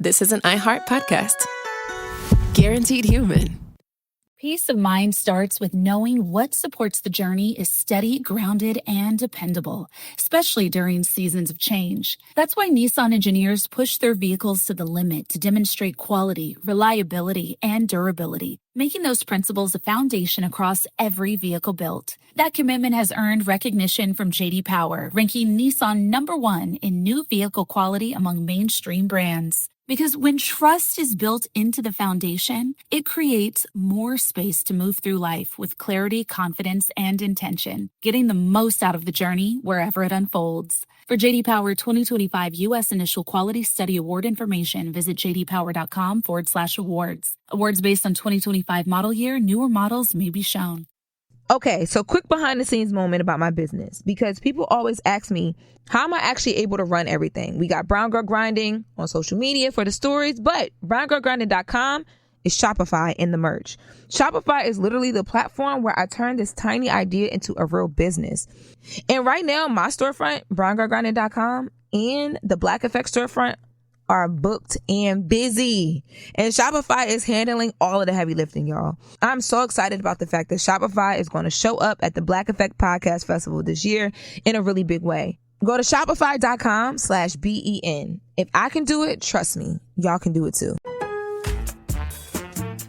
this is an iHeart podcast. Guaranteed human. Peace of mind starts with knowing what supports the journey is steady, grounded, and dependable, especially during seasons of change. That's why Nissan engineers push their vehicles to the limit to demonstrate quality, reliability, and durability, making those principles a foundation across every vehicle built. That commitment has earned recognition from J.D. Power, ranking Nissan #1 in new vehicle quality among mainstream brands. Because when trust is built into the foundation, it creates more space to move through life with clarity, confidence, and intention, getting the most out of the journey wherever it unfolds. For J.D. Power 2025 U.S. Initial Quality Study Award information, visit jdpower.com/awards. Awards based on 2025 model year. Newer models may be shown. Okay, so quick behind the scenes moment about my business, because people always ask me, how am I actually able to run everything? We got Brown Girl Grinding on social media for the stories, but browngirlgrinding.com is Shopify and the merch. Shopify is literally the platform where I turned this tiny idea into a real business. And right now, my storefront, browngirlgrinding.com, and the Black Effect storefront are booked and busy. And Shopify is handling all of the heavy lifting, y'all. I'm so excited about the fact that Shopify is going to show up at the Black Effect Podcast Festival this year in a really big way. Go to shopify.com/BEN. If I can do it, trust me, y'all can do it too.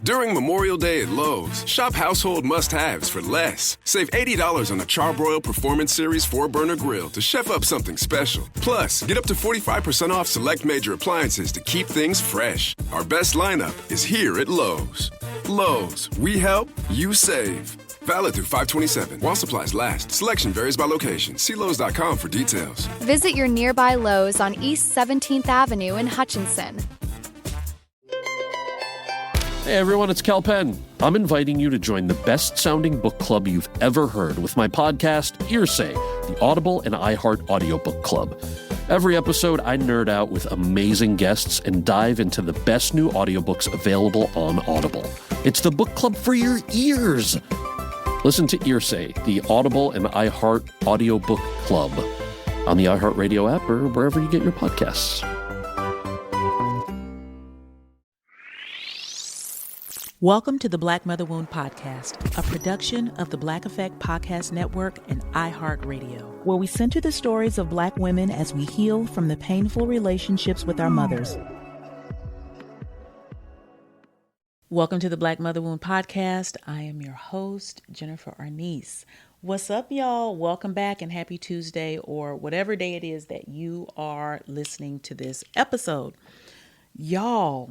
During Memorial Day at Lowe's, shop household must-haves for less. Save $80 on a Charbroil Performance Series 4-burner grill to chef up something special. Plus, get up to 45% off select major appliances to keep things fresh. Our best lineup is here at Lowe's. Lowe's, we help, you save. Valid through 5/27. While supplies last. Selection varies by location. See Lowes.com for details. Visit your nearby Lowe's on East 17th Avenue in Hutchinson. Hey everyone, it's Cal Penn. I'm inviting you to join the best-sounding book club you've ever heard with my podcast, Hearsay, the Audible and iHeart Audiobook Club. Every episode, I nerd out with amazing guests and dive into the best new audiobooks available on Audible. It's the book club for your ears. Listen to Hearsay, the Audible and iHeart Audiobook Club on the iHeartRadio app or wherever you get your podcasts. Welcome to the Black Mother Wound Podcast, a production of the Black Effect Podcast Network and iHeartRadio, where we center the stories of Black women as we heal from the painful relationships with our mothers. Welcome to the Black Mother Wound Podcast. I am your host, Jennifer Arnice. What's up, y'all? Welcome back and happy Tuesday, or whatever day it is that you are listening to this episode. Y'all,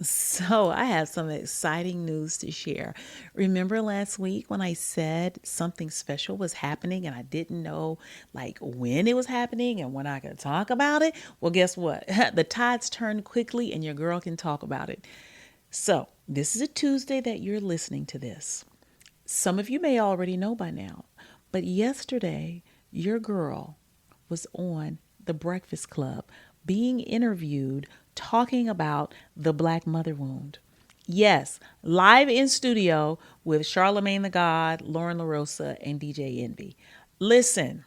so I have some exciting news to share. Remember last week when I said something special was happening and I didn't know like when it was happening and when I could talk about it? Well, guess what? The tides turned quickly and your girl can talk about it. So this is a Tuesday that you're listening to this. Some of you may already know by now, but yesterday your girl was on The Breakfast Club being interviewed talking about the Black mother wound. Yes, live in studio with Charlemagne the God, Lauren LaRosa, and DJ Envy. Listen,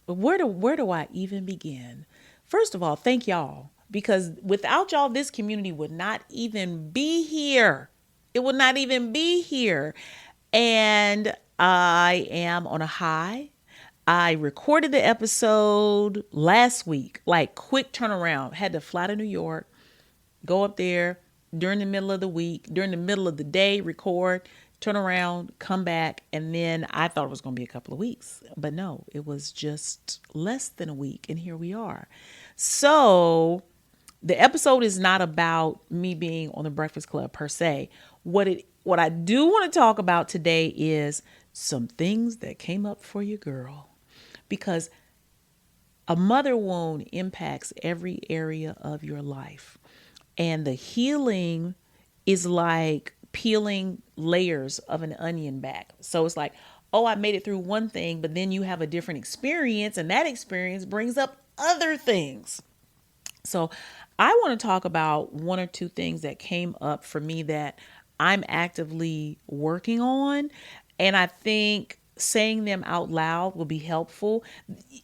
where do I even begin? First of all, thank y'all, because without y'all, this community would not even be here. It would not even be here. And I am on a high. I recorded the episode last week, like quick turnaround. Had to fly to New York, go up there during the middle of the week, during the middle of the day, record, turn around, come back. And then I thought it was going to be a couple of weeks, but no, it was just less than a week. And here we are. So the episode is not about me being on the Breakfast Club per se. What I do want to talk about today is some things that came up for your girl. Because a mother wound impacts every area of your life. And the healing is like peeling layers of an onion back. So it's like, oh, I made it through one thing, but then you have a different experience, and that experience brings up other things. So I want to talk about one or two things that came up for me that I'm actively working on. And I think saying them out loud will be helpful.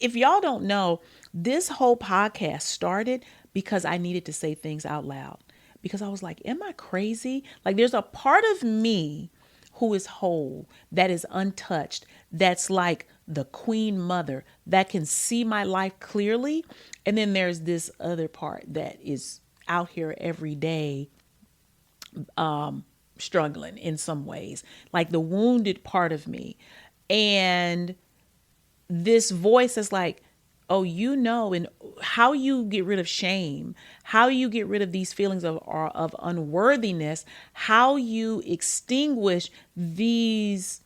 If y'all don't know, this whole podcast started because I needed to say things out loud. Because I was like, am I crazy? Like, there's a part of me who is whole, that is untouched, that's like the queen mother, that can see my life clearly. And then there's this other part that is out here every day, struggling in some ways, like the wounded part of me. And this voice is like, oh, and how you get rid of shame, how you get rid of these feelings of unworthiness, how you extinguish these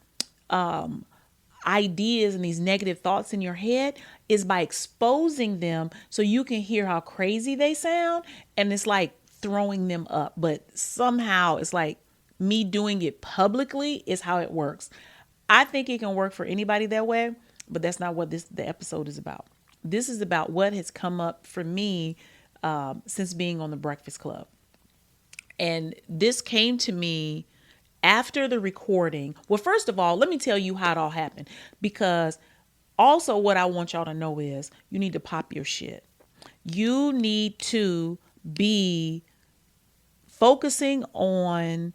ideas and these negative thoughts in your head is by exposing them so you can hear how crazy they sound. And it's like throwing them up. But somehow it's like me doing it publicly is how it works. I think it can work for anybody that way, but that's not what the episode is about. This is about what has come up for me since being on the Breakfast Club. And this came to me after the recording. Well, first of all, let me tell you how it all happened, because also what I want y'all to know is you need to pop your shit. You need to be focusing on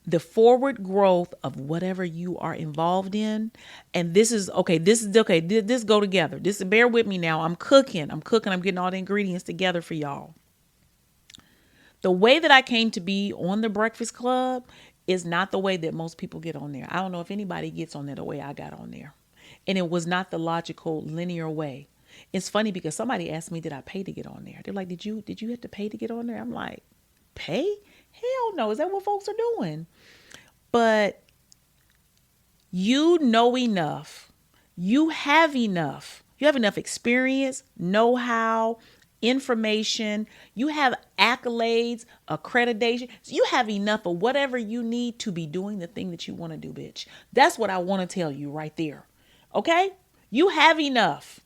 the forward growth of whatever you are involved in. And this go together. Bear with me now. I'm cooking. I'm getting all the ingredients together for y'all. The way that I came to be on the Breakfast Club is not the way that most people get on there. I don't know if anybody gets on there the way I got on there. And it was not the logical, linear way. It's funny because somebody asked me, did I pay to get on there? They're like, did you have to pay to get on there? I'm like, pay? Hell no. Is that what folks are doing? But you know enough. You have enough. You have enough experience, know-how, information. You have accolades, accreditation. So you have enough of whatever you need to be doing the thing that you want to do, bitch. That's what I want to tell you right there. Okay? You have enough.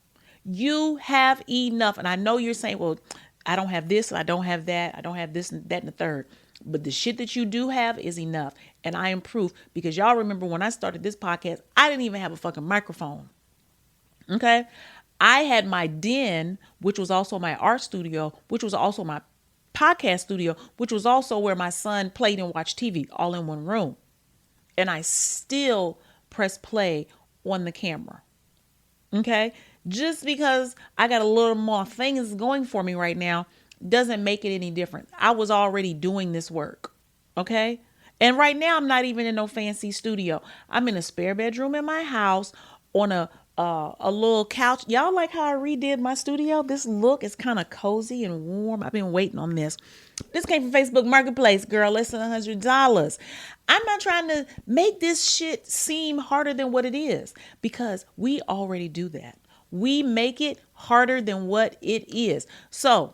You have enough. And I know you're saying, well, I don't have this, I don't have that, I don't have this and that and the third. But the shit that you do have is enough. And I am proof, because y'all remember when I started this podcast, I didn't even have a fucking microphone. Okay? I had my den, which was also my art studio, which was also my podcast studio, which was also where my son played and watched TV, all in one room. And I still press play on the camera. Okay? Just because I got a little more things going for me right now doesn't make it any different. I was already doing this work. Okay? And right now I'm not even in no fancy studio. I'm in a spare bedroom in my house on a little couch. Y'all like how I redid my studio? This look is kind of cozy and warm. I've been waiting on this. This came from Facebook Marketplace, girl, less than $100. I'm not trying to make this shit seem harder than what it is, because we already do that. We make it harder than what it is. So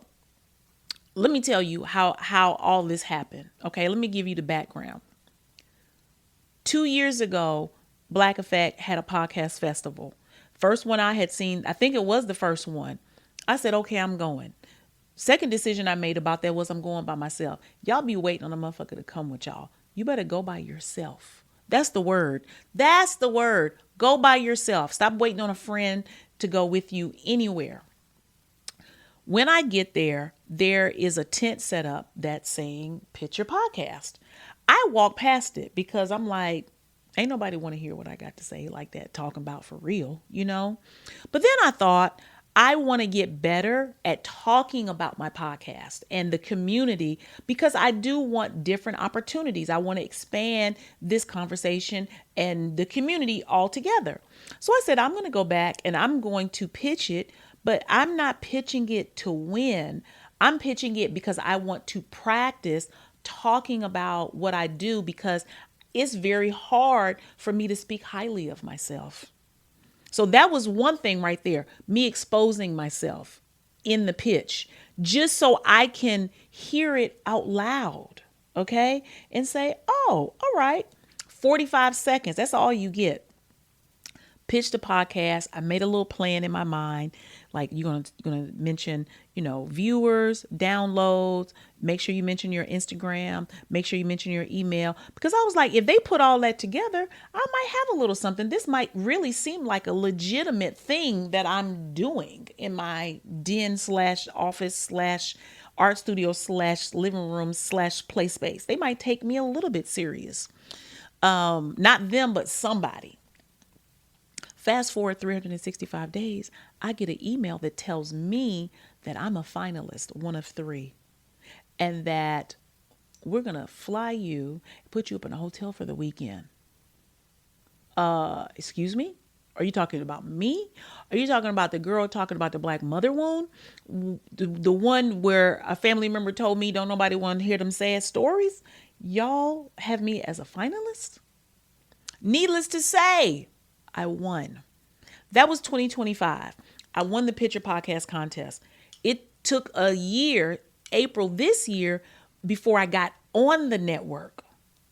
let me tell you how all this happened. Okay, let me give you the background. 2 years ago, Black Effect had a podcast festival. First one I had seen, I think it was the first one. I said, okay, I'm going. Second decision I made about that was I'm going by myself. Y'all be waiting on a motherfucker to come with y'all. You better go by yourself. That's the word. That's the word. Go by yourself. Stop waiting on a friend to go with you anywhere. When I get there, there is a tent set up that's saying, pitch your podcast. I walk past it because I'm like, ain't nobody want to hear what I got to say like that, talking about for real, you know? But then I thought, I want to get better at talking about my podcast and the community, because I do want different opportunities. I want to expand this conversation and the community altogether. So I said, I'm going to go back and I'm going to pitch it, but I'm not pitching it to win. I'm pitching it because I want to practice talking about what I do, because it's very hard for me to speak highly of myself. So that was one thing right there, me exposing myself in the pitch, just so I can hear it out loud, okay? And say, oh, all right, 45 seconds, that's all you get. Pitch the podcast. I made a little plan in my mind, Like you're gonna mention, viewers, downloads. Make sure you mention your Instagram. Make sure you mention your email. Because I was like, if they put all that together, I might have a little something. This might really seem like a legitimate thing that I'm doing in my den / office / art studio / living room / play space. They might take me a little bit serious. Not them, but somebody. Fast forward 365 days, I get an email that tells me that I'm a finalist, one of 3, and that we're going to fly you, put you up in a hotel for the weekend. Excuse me? Are you talking about me? Are you talking about the girl talking about the black mother wound? The one where a family member told me don't nobody want to hear them sad stories? Y'all have me as a finalist? Needless to say, I won. That was 2025. I won the Picture Podcast contest. It took a year, April this year, before I got on the network.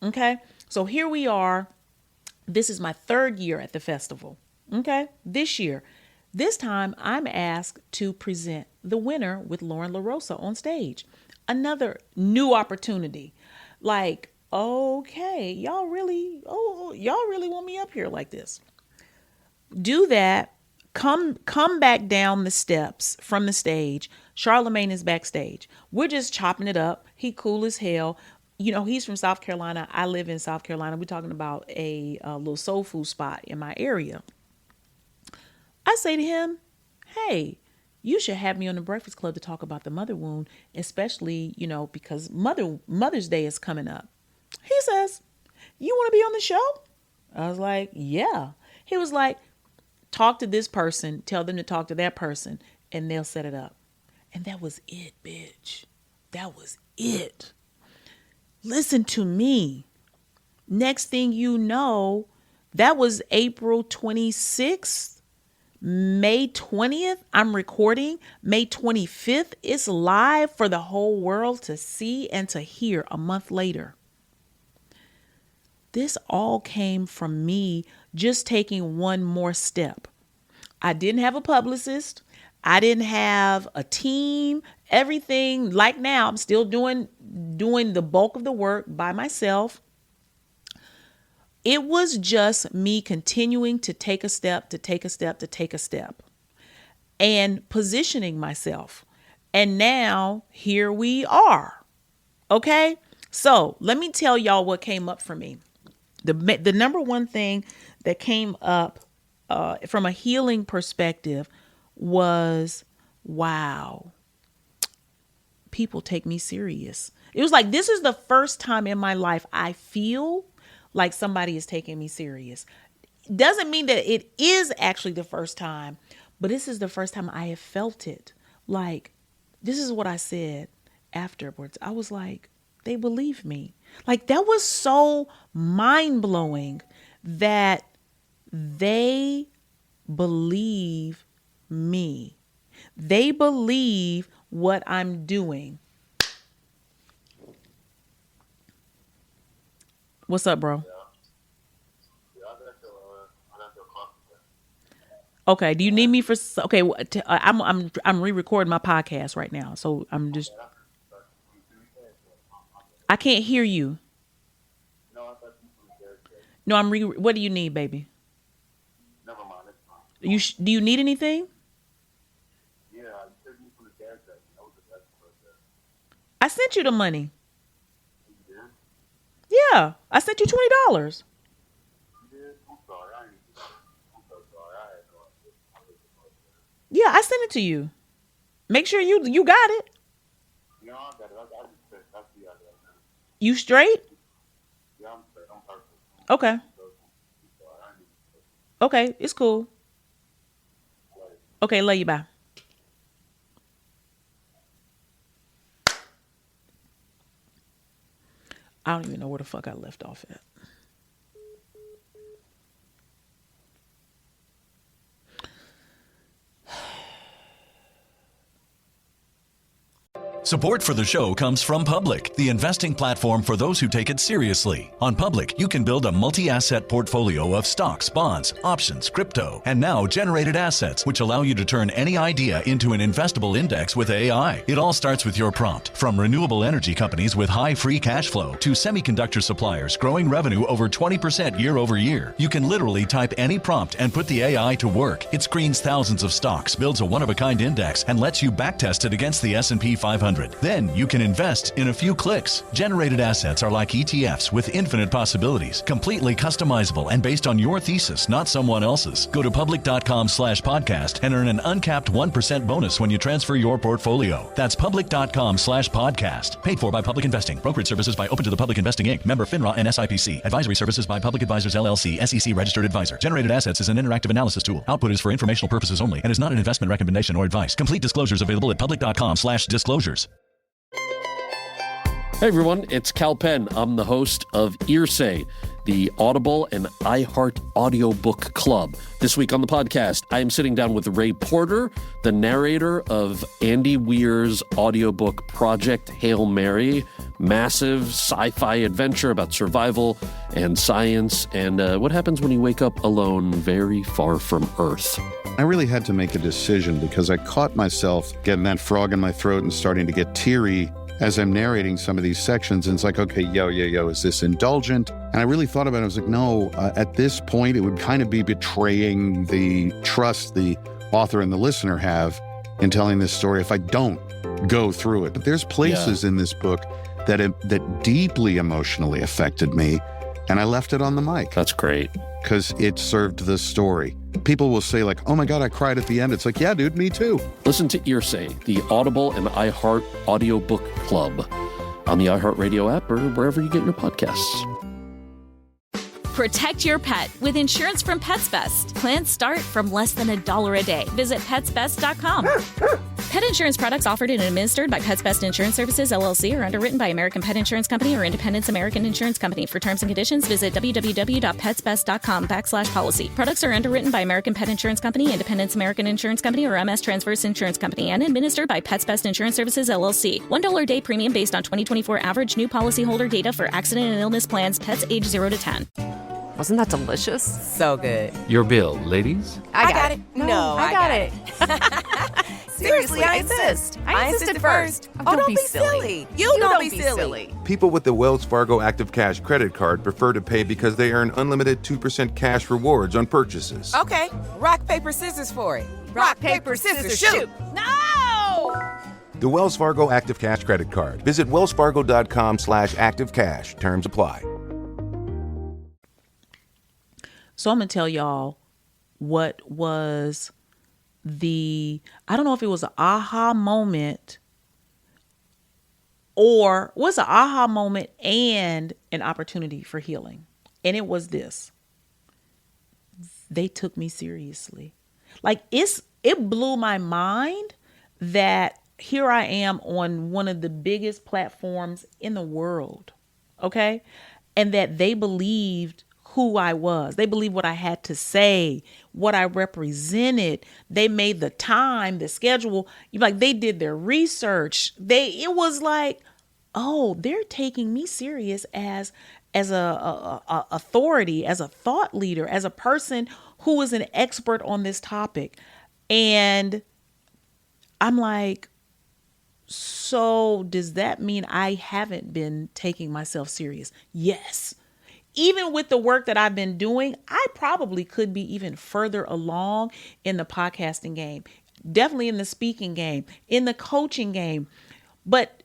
Okay. So here we are. This is my 3rd year at the festival. Okay. This year. This time I'm asked to present the winner with Lauren LaRosa on stage. Another new opportunity. Like, okay, y'all really want me up here like this. Do that. Come back down the steps from the stage. Charlemagne is backstage. We're just chopping it up. He cool as hell. He's from South Carolina. I live in South Carolina. We're talking about a little soul food spot in my area. I say to him, hey, you should have me on the Breakfast Club to talk about the mother wound, especially, because Mother's Day is coming up. He says, you want to be on the show? I was like, yeah. He was like, talk to this person, tell them to talk to that person, and they'll set it up. And that was it, bitch. That was it. Listen to me. Next thing you know, that was April 26th. May 20th, I'm recording. May 25th, it's live for the whole world to see and to hear a month later. This all came from me just taking one more step. I didn't have a publicist. I didn't have a team. Everything, like now, I'm still doing the bulk of the work by myself. It was just me continuing to take a step, and positioning myself. And now here we are. Okay? So let me tell y'all what came up for me. The number one thing that came up from a healing perspective was, wow, people take me serious. It was like, this is the first time in my life I feel like somebody is taking me serious. Doesn't mean that it is actually the first time, but this is the first time I have felt it. Like, this is what I said afterwards. I was like, they believe me. Like, that was so mind-blowing that they believe me. They believe what I'm doing. What's up, bro? Okay. Do you need me for? Okay. I'm re-recording my podcast right now, so I can't hear you. No, what do you need, baby? Never mind. It's fine. Do you need anything? Yeah, you said you from the gas station. That was the best part there. I sent you the money. You did? Yeah, I sent you $20. You did? I'm sorry. I'm so sorry. I had no idea. Yeah, I sent it to you. Make sure you got it. Yeah, I got it. I just said I see out there now. You straight? Yeah, I'm straight. I'm perfect. Okay. I'm sorry. Okay, it's cool. Okay, love you. Bye. I don't even know where the fuck I left off at. Support for the show comes from Public, the investing platform for those who take it seriously. On Public, you can build a multi-asset portfolio of stocks, bonds, options, crypto, and now generated assets, which allow you to turn any idea into an investable index with AI. It all starts with your prompt. From renewable energy companies with high free cash flow to semiconductor suppliers growing revenue over 20% year over year, you can literally type any prompt and put the AI to work. It screens thousands of stocks, builds a one-of-a-kind index, and lets you backtest it against the S&P 500. Then you can invest in a few clicks. Generated assets are like ETFs with infinite possibilities, completely customizable and based on your thesis, not someone else's. Go to public.com/podcast and earn an uncapped 1% bonus when you transfer your portfolio. That's public.com/podcast. Paid for by Public Investing. Brokerage services by Open to the Public Investing Inc. Member FINRA and SIPC. Advisory services by Public Advisors LLC, SEC registered advisor. Generated assets is an interactive analysis tool. Output is for informational purposes only and is not an investment recommendation or advice. Complete disclosures available at public.com/disclosures. Hey everyone, it's Cal Penn. I'm the host of Earsay, the Audible and iHeart audiobook club. This week on the podcast, I am sitting down with Ray Porter, the narrator of Andy Weir's audiobook Project Hail Mary, massive sci-fi adventure about survival and science and what happens when you wake up alone very far from Earth. I really had to make a decision because I caught myself getting that frog in my throat and starting to get teary as I'm narrating some of these sections. And it's like, okay, yo, is this indulgent? And I really thought about it. I was like, no, at this point, it would kind of be betraying the trust the author and the listener have in telling this story if I don't go through it. But there's places in this book that deeply emotionally affected me, and I left it on the mic. That's great. Because it served the story. People will say like, oh my God, I cried at the end. It's like, yeah, dude, me too. Listen to Earsay, the Audible and iHeart audiobook club on the iHeartRadio app or wherever you get your podcasts. Protect your pet with insurance from Pets Best. Plans start from less than $1 a day. Visit petsbest.com. Pet insurance products offered and administered by Pets Best Insurance Services, LLC, are underwritten by American Pet Insurance Company or Independence American Insurance Company. For terms and conditions, visit www.petsbest.com/policy. Products are underwritten by American Pet Insurance Company, Independence American Insurance Company, or MS Transverse Insurance Company, and administered by Pets Best Insurance Services, LLC. $1 a day premium based on 2024 average new policyholder data for accident and illness plans, pets age 0 to 10. Wasn't that delicious? So good. Your bill, ladies. I got it. No, I got it. Seriously, I insist. I insisted first. Oh, don't be silly. You don't be silly. People with the Wells Fargo Active Cash credit card prefer to pay because they earn unlimited 2% cash rewards on purchases. Okay, rock, paper, scissors for it. Rock, paper, scissors, shoot. No! The Wells Fargo Active Cash credit card. Visit wellsfargo.com/activecash. Terms apply. So I'm going to tell y'all what was I don't know if it was an aha moment or was an aha moment and an opportunity for healing. And it was this. They took me seriously. Like it blew my mind that here I am on one of the biggest platforms in the world. Okay. And that they believed who I was. They believed what I had to say, what I represented. They made the time, the schedule. Like they did their research. It was like, oh, they're taking me serious as a authority, as a thought leader, as a person who is an expert on this topic. And I'm like, so does that mean I haven't been taking myself serious? Yes. Even with the work that I've been doing, I probably could be even further along in the podcasting game, definitely in the speaking game, in the coaching game. But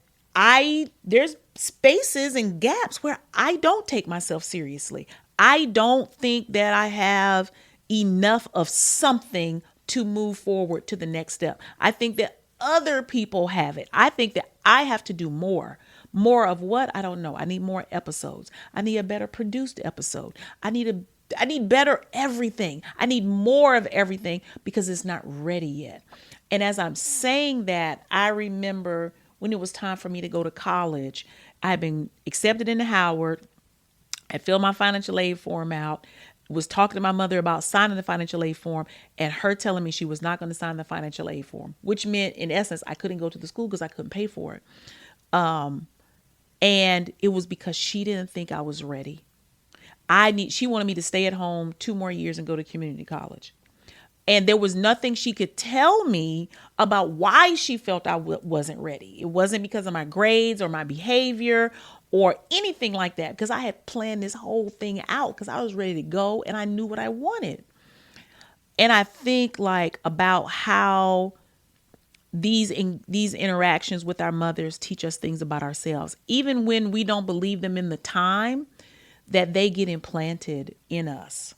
there's spaces and gaps where I don't take myself seriously. I don't think that I have enough of something to move forward to the next step. I think that other people have it. I think that I have to do more. More of what? I don't know. I need more episodes. I need a better produced episode. I need better everything. I need more of everything because it's not ready yet. And as I'm saying that, I remember when it was time for me to go to college. I had been accepted into Howard. I filled my financial aid form out, was talking to my mother about signing the financial aid form and her telling me she was not going to sign the financial aid form, which meant in essence, I couldn't go to the school because I couldn't pay for it. And it was because she didn't think I was ready. She wanted me to stay at home 2 more years and go to community college. And there was nothing she could tell me about why she felt I wasn't ready. It wasn't because of my grades or my behavior or anything like that, because I had planned this whole thing out because I was ready to go and I knew what I wanted. And I think like about how these interactions with our mothers teach us things about ourselves, even when we don't believe them in the time, that they get implanted in us.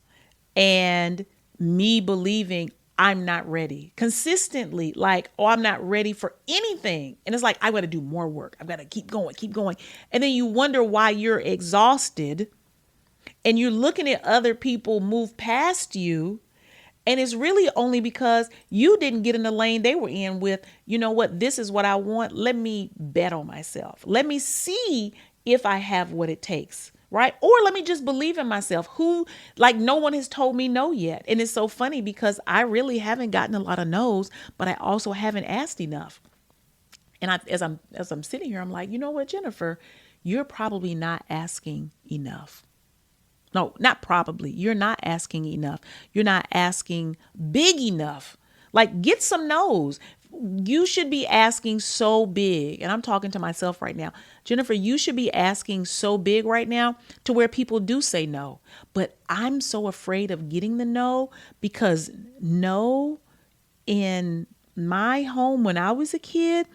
And me believing I'm not ready consistently, like, oh, I'm not ready for anything. And it's like, I got to do more work. I've got to keep going. And then you wonder why you're exhausted and you're looking at other people move past you. And it's really only because you didn't get in the lane they were in with, you know what, this is what I want. Let me bet on myself. Let me see if I have what it takes. Right? Or let me just believe in myself, no one has told me no yet. And it's so funny because I really haven't gotten a lot of no's, but I also haven't asked enough. And as I'm sitting here, I'm like, you know what, Jennifer, you're probably not asking enough. No, not probably. You're not asking enough. You're not asking big enough. Like, get some no's. You should be asking so big. And I'm talking to myself right now. Jennifer, you should be asking so big right now to where people do say no. But I'm so afraid of getting the no, because no in my home when I was a kid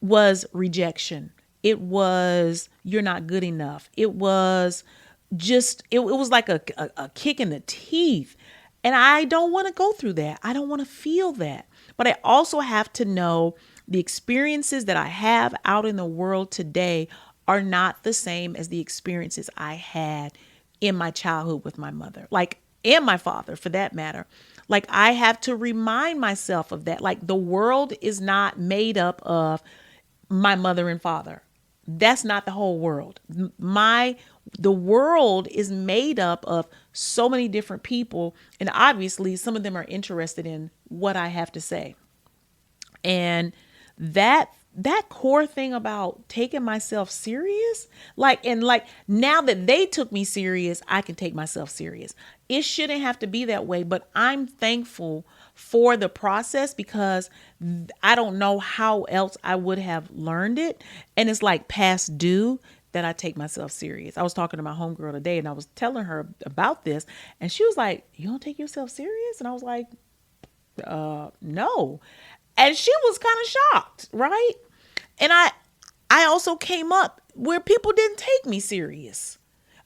was rejection. It was, you're not good enough. It was just, it was like a kick in the teeth. And I don't want to go through that. I don't want to feel that. But I also have to know the experiences that I have out in the world today are not the same as the experiences I had in my childhood with my mother, and my father for that matter. Like, I have to remind myself of that. Like, the world is not made up of my mother and father. That's not the whole world. The world is made up of so many different people. And obviously some of them are interested in what I have to say. And that core thing about taking myself serious, now that they took me serious, I can take myself serious. It shouldn't have to be that way, but I'm thankful for the process because I don't know how else I would have learned it. And it's like past due that I take myself serious. I was talking to my homegirl today and I was telling her about this and she was like, you don't take yourself serious? And I was like, no. And she was kind of shocked, right? And I also came up where people didn't take me serious.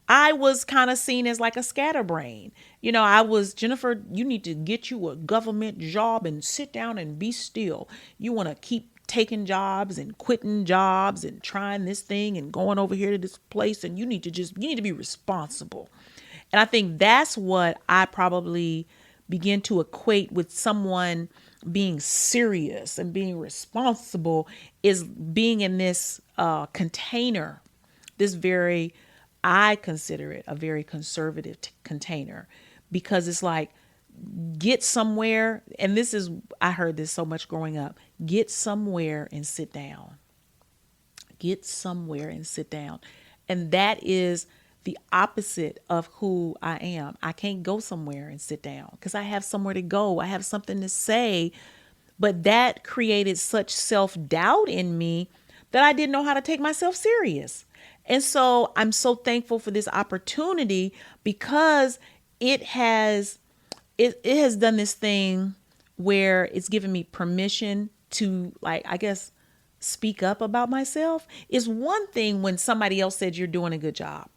I was kind of seen as like a scatterbrain. You know, I was, Jennifer, you need to get you a government job and sit down and be still. You want to keep taking jobs and quitting jobs and trying this thing and going over here to this place. And you need to be responsible. And I think that's what I probably begin to equate with someone being serious and being responsible, is being in this container, I consider it a very conservative container, because it's like, get somewhere. And I heard this so much growing up, get somewhere and sit down. Get somewhere and sit down. And that is the opposite of who I am. I can't go somewhere and sit down because I have somewhere to go. I have something to say. But that created such self-doubt in me that I didn't know how to take myself serious. And so I'm so thankful for this opportunity, because it has done this thing where it's given me permission to, speak up about myself. It's one thing when somebody else said you're doing a good job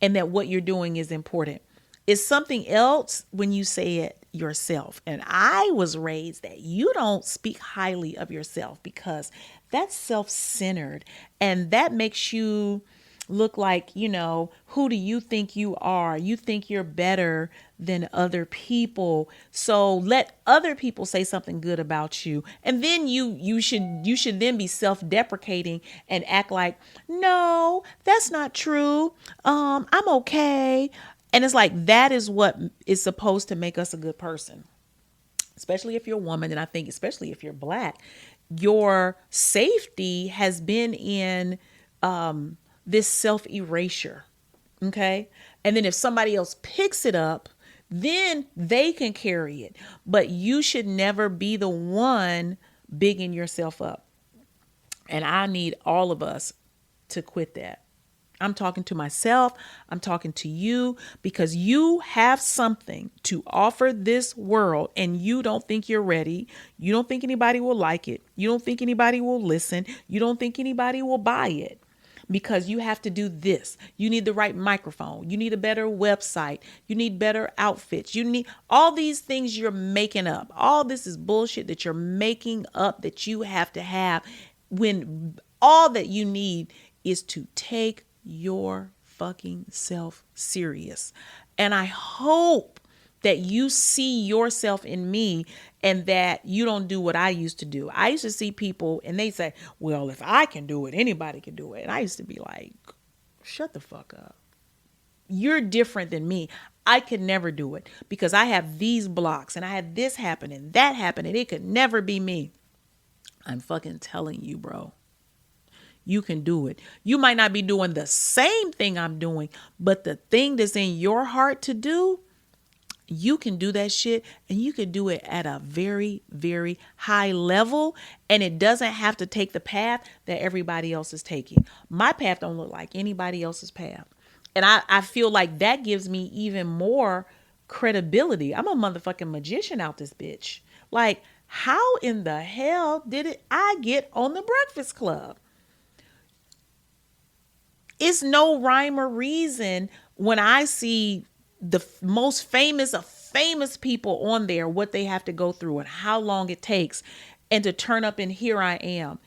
and that what you're doing is important. It's something else when you say it yourself. And I was raised that you don't speak highly of yourself, because that's self-centered and that makes you look like, who do you think you are? You think you're better than other people. So let other people say something good about you. And then you should then be self-deprecating and act like, no, that's not true. I'm okay. And it's like, that is what is supposed to make us a good person, especially if you're a woman. And I think especially if you're Black, your safety has been in this self-erasure. Okay. And then if somebody else picks it up, then they can carry it. But you should never be the one bigging yourself up. And I need all of us to quit that. I'm talking to myself. I'm talking to you, because you have something to offer this world and you don't think you're ready. You don't think anybody will like it. You don't think anybody will listen. You don't think anybody will buy it, because you have to do this. You need the right microphone. You need a better website. You need better outfits. You need all these things you're making up. All this is bullshit that you're making up that you have to have, when all that you need is to take your fucking self serious. And I hope that you see yourself in me and that you don't do what I used to do. I used to see people and they say, well, if I can do it, anybody can do it. And I used to be like, shut the fuck up. You're different than me. I could never do it because I have these blocks and I had this happen and that happen and it could never be me. I'm fucking telling you, bro. You can do it. You might not be doing the same thing I'm doing, but the thing that's in your heart to do, you can do that shit, and you can do it at a very, very high level. And it doesn't have to take the path that everybody else is taking. My path don't look like anybody else's path. And I feel like that gives me even more credibility. I'm a motherfucking magician out this bitch. Like, how in the hell did I get on the Breakfast Club? It's no rhyme or reason when I see the most famous of famous people on there, what they have to go through and how long it takes, and to turn up and here I am.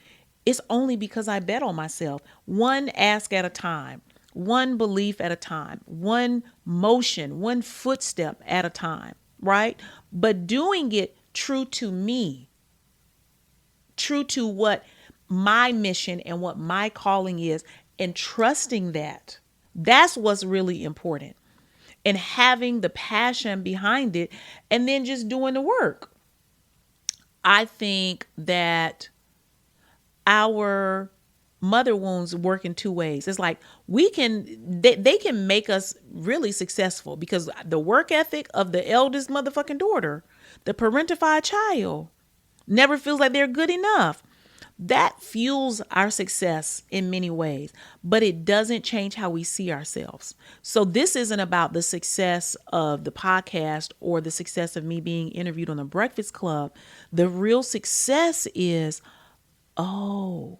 It's only because I bet on myself. One ask at a time, one belief at a time, one motion, one footstep at a time, right? But doing it true to me, true to what my mission and what my calling is, and trusting that. That's what's really important. And having the passion behind it, and then just doing the work. I think that our mother wounds work in two ways. It's like they can make us really successful, because the work ethic of the eldest motherfucking daughter, the parentified child, never feels like they're good enough. That fuels our success in many ways, but it doesn't change how we see ourselves. So this isn't about the success of the podcast or the success of me being interviewed on the Breakfast Club. The real success is, oh,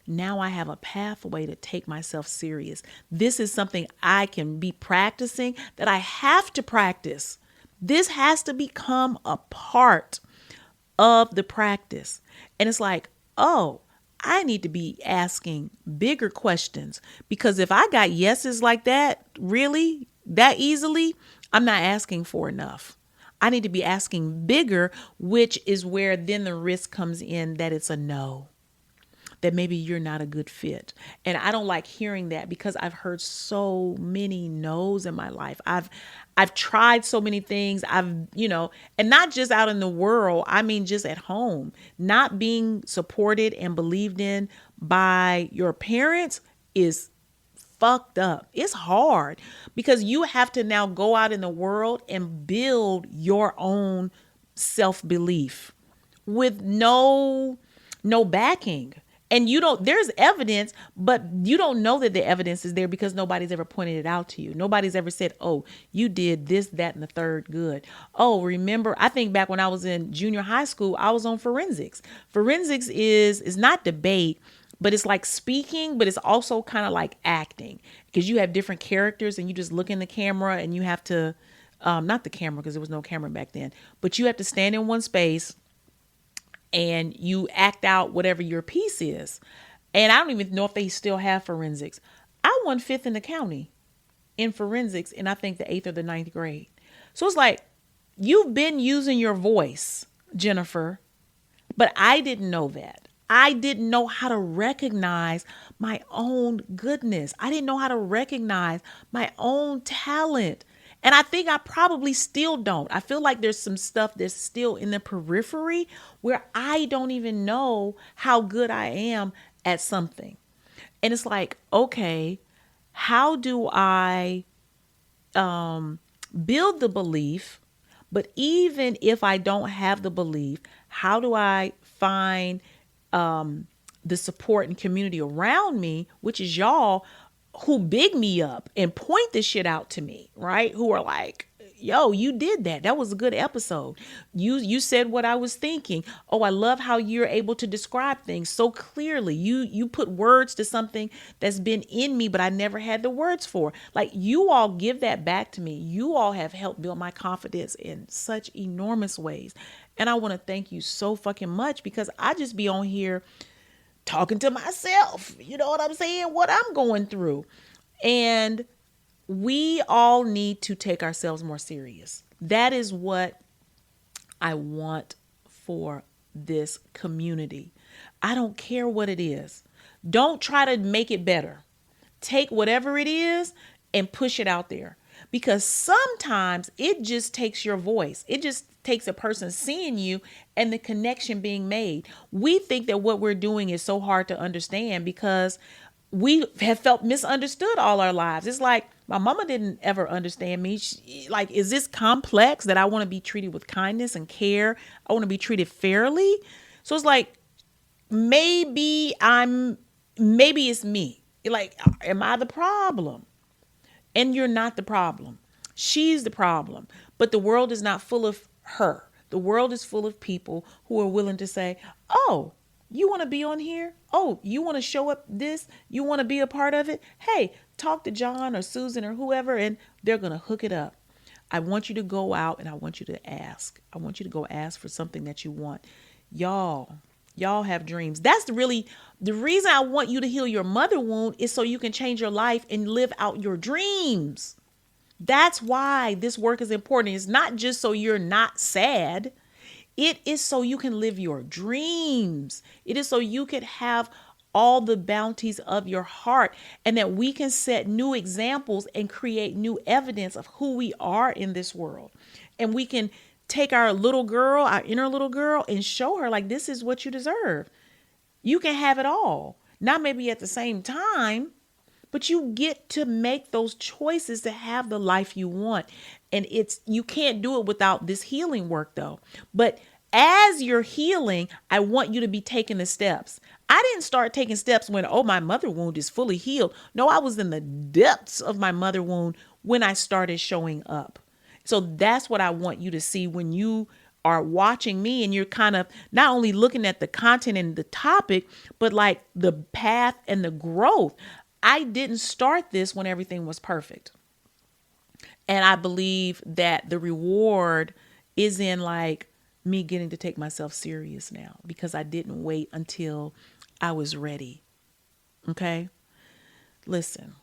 now I have a pathway to take myself serious. This is something I can be practicing, that I have to practice. This has to become a part of the practice. And it's like, oh, I need to be asking bigger questions, because if I got yeses like that, really, that easily, I'm not asking for enough. I need to be asking bigger, which is where then the risk comes in that it's a no, that maybe you're not a good fit. And I don't like hearing that, because I've heard so many no's in my life. I've tried so many things. And not just out in the world, I mean, just at home, not being supported and believed in by your parents is fucked up. It's hard, because you have to now go out in the world and build your own self-belief with no backing. And there's evidence, but you don't know that the evidence is there because nobody's ever pointed it out to you. Nobody's ever said, oh, you did this, that, and the third good. Oh, remember, I think back when I was in junior high school, I was on forensics. Forensics is not debate, but it's like speaking, but it's also kind of like acting, because you have different characters and you just look in the camera and you have to, not the camera, because there was no camera back then, but you have to stand in one space and you act out whatever your piece is. And I don't even know if they still have forensics. I won 5th in the county in forensics in, I think, the 8th or the 9th grade. So it's like, you've been using your voice, Jennifer, but I didn't know that. I didn't know how to recognize my own goodness. I didn't know how to recognize my own talent. And I think I probably still don't. I feel like there's some stuff that's still in the periphery where I don't even know how good I am at something. And it's like, okay, how do I build the belief? But even if I don't have the belief, how do I find the support and community around me, which is y'all who big me up and point this shit out to me, right? Who are like, yo, you did that. That was a good episode. You said what I was thinking. Oh, I love how you're able to describe things so clearly. You put words to something that's been in me, but I never had the words for. Like, you all give that back to me. You all have helped build my confidence in such enormous ways. And I want to thank you so fucking much, because I just be on here talking to myself. You know what I'm saying? What I'm going through. And we all need to take ourselves more serious. That is what I want for this community. I don't care what it is. Don't try to make it better. Take whatever it is and push it out there. Because sometimes it just takes your voice. It just takes a person seeing you and the connection being made. We think that what we're doing is so hard to understand because we have felt misunderstood all our lives. It's like, my mama didn't ever understand me. Like, is this complex that I want to be treated with kindness and care? I want to be treated fairly. So it's like, maybe it's me. Like, am I the problem? And you're not the problem. She's the problem. But the world is not full of her. The world is full of people who are willing to say, oh, you want to be on here? Oh, you want to show up this? You want to be a part of it? Hey, talk to John or Susan or whoever, and they're going to hook it up. I want you to go out and I want you to ask. I want you to go ask for something that you want. Y'all have dreams. That's really the reason I want you to heal your mother wound, is so you can change your life and live out your dreams. That's why this work is important. It's not just so you're not sad. It is so you can live your dreams. It is so you can have all the bounties of your heart, and that we can set new examples and create new evidence of who we are in this world. And we can take our little girl, our inner little girl, and show her, like, this is what you deserve. You can have it all. Not maybe at the same time, but you get to make those choices to have the life you want. And you can't do it without this healing work, though. But as you're healing, I want you to be taking the steps. I didn't start taking steps when, my mother wound is fully healed. No, I was in the depths of my mother wound when I started showing up. So that's what I want you to see when you are watching me, and you're kind of not only looking at the content and the topic, but like the path and the growth. I didn't start this when everything was perfect. And I believe that the reward is in like me getting to take myself serious now, because I didn't wait until I was ready. Okay? Listen,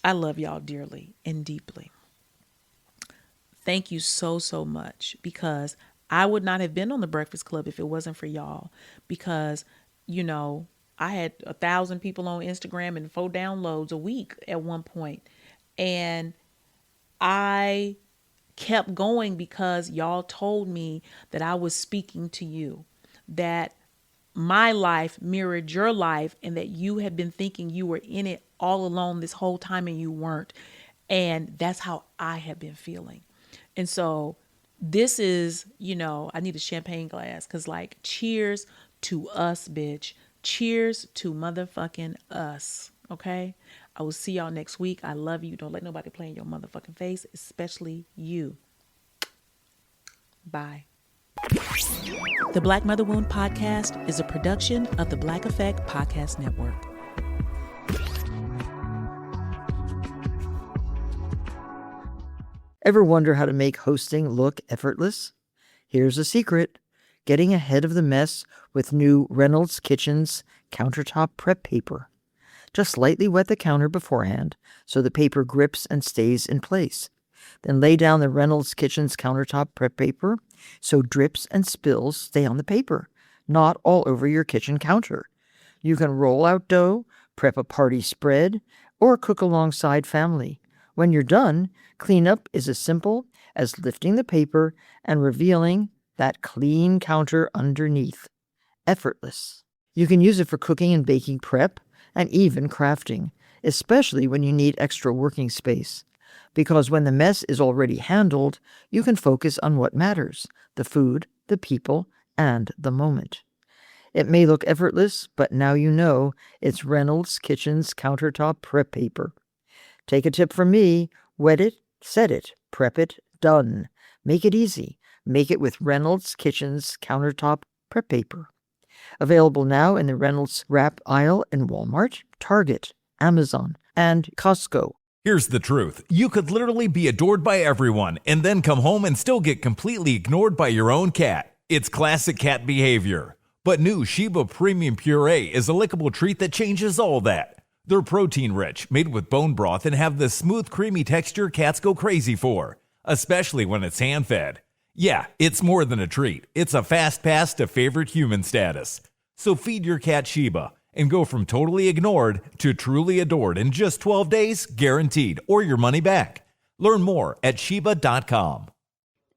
I love y'all dearly and deeply. Thank you so, so much, because I would not have been on the Breakfast Club if it wasn't for y'all, because, I had 1,000 people on Instagram and 4 downloads a week at one point. And I kept going because y'all told me that I was speaking to you, that my life mirrored your life, and that you had been thinking you were in it all alone this whole time and you weren't. And that's how I have been feeling. And so this is, I need a champagne glass, because like, cheers to us, bitch. Cheers to motherfucking us. Okay? I will see y'all next week. I love you. Don't let nobody play in your motherfucking face, especially you. Bye. The Black Mother Wound Podcast is a production of the Black Effect Podcast Network. Ever wonder how to make hosting look effortless? Here's a secret. Getting ahead of the mess with new Reynolds Kitchens countertop prep paper. Just lightly wet the counter beforehand so the paper grips and stays in place. Then lay down the Reynolds Kitchens countertop prep paper so drips and spills stay on the paper, not all over your kitchen counter. You can roll out dough, prep a party spread, or cook alongside family. When you're done, cleanup is as simple as lifting the paper and revealing that clean counter underneath. Effortless. You can use it for cooking and baking prep and even crafting, especially when you need extra working space. Because when the mess is already handled, you can focus on what matters: the food, the people, and the moment. It may look effortless, but now you know it's Reynolds Kitchen's countertop prep paper. Take a tip from me: wet it, set it, prep it, done. Make it easy. Make it with Reynolds Kitchen's countertop prep paper. Available now in the Reynolds Wrap aisle in Walmart, Target, Amazon, and Costco. Here's the truth. You could literally be adored by everyone and then come home and still get completely ignored by your own cat. It's classic cat behavior. But new Sheba Premium Puree is a lickable treat that changes all that. They're protein-rich, made with bone broth, and have the smooth, creamy texture cats go crazy for, especially when it's hand-fed. Yeah, it's more than a treat. It's a fast pass to favorite human status. So feed your cat Sheba and go from totally ignored to truly adored in just 12 days, guaranteed, or your money back. Learn more at Sheba.com.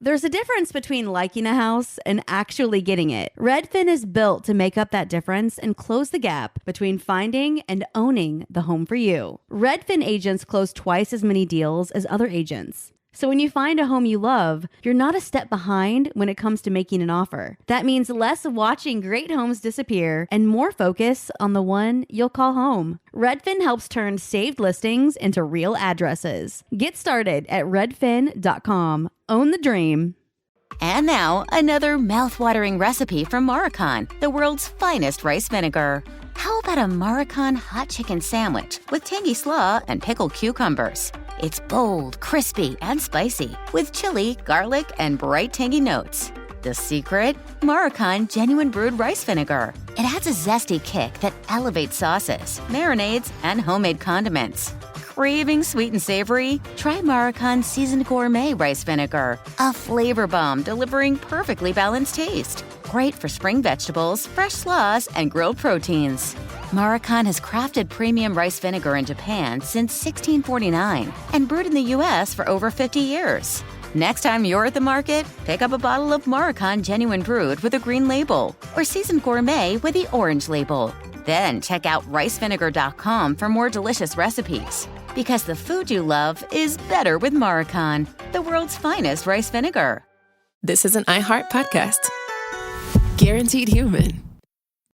There's a difference between liking a house and actually getting it. Redfin is built to make up that difference and close the gap between finding and owning the home for you. Redfin agents close twice as many deals as other agents. So when you find a home you love, you're not a step behind when it comes to making an offer. That means less watching great homes disappear and more focus on the one you'll call home. Redfin helps turn saved listings into real addresses. Get started at redfin.com. Own the dream. And now, another mouth-watering recipe from Maricon, the world's finest rice vinegar. How about a Maricon hot chicken sandwich with tangy slaw and pickled cucumbers? It's bold, crispy, and spicy, with chili, garlic, and bright tangy notes. The secret? Maricon genuine brewed rice vinegar. It adds a zesty kick that elevates sauces, marinades, and homemade condiments. Craving sweet and savory? Try Maricon seasoned gourmet rice vinegar, a flavor bomb delivering perfectly balanced taste. Great for spring vegetables, fresh slaws, and grilled proteins. Maricon has crafted premium rice vinegar in Japan since 1649 and brewed in the U.S. for over 50 years. Next time you're at the market, pick up a bottle of Maricon Genuine Brewed with a green label or Seasoned Gourmet with the orange label. Then check out ricevinegar.com for more delicious recipes. Because the food you love is better with Maricon, the world's finest rice vinegar. This is an iHeart podcast. Guaranteed Human.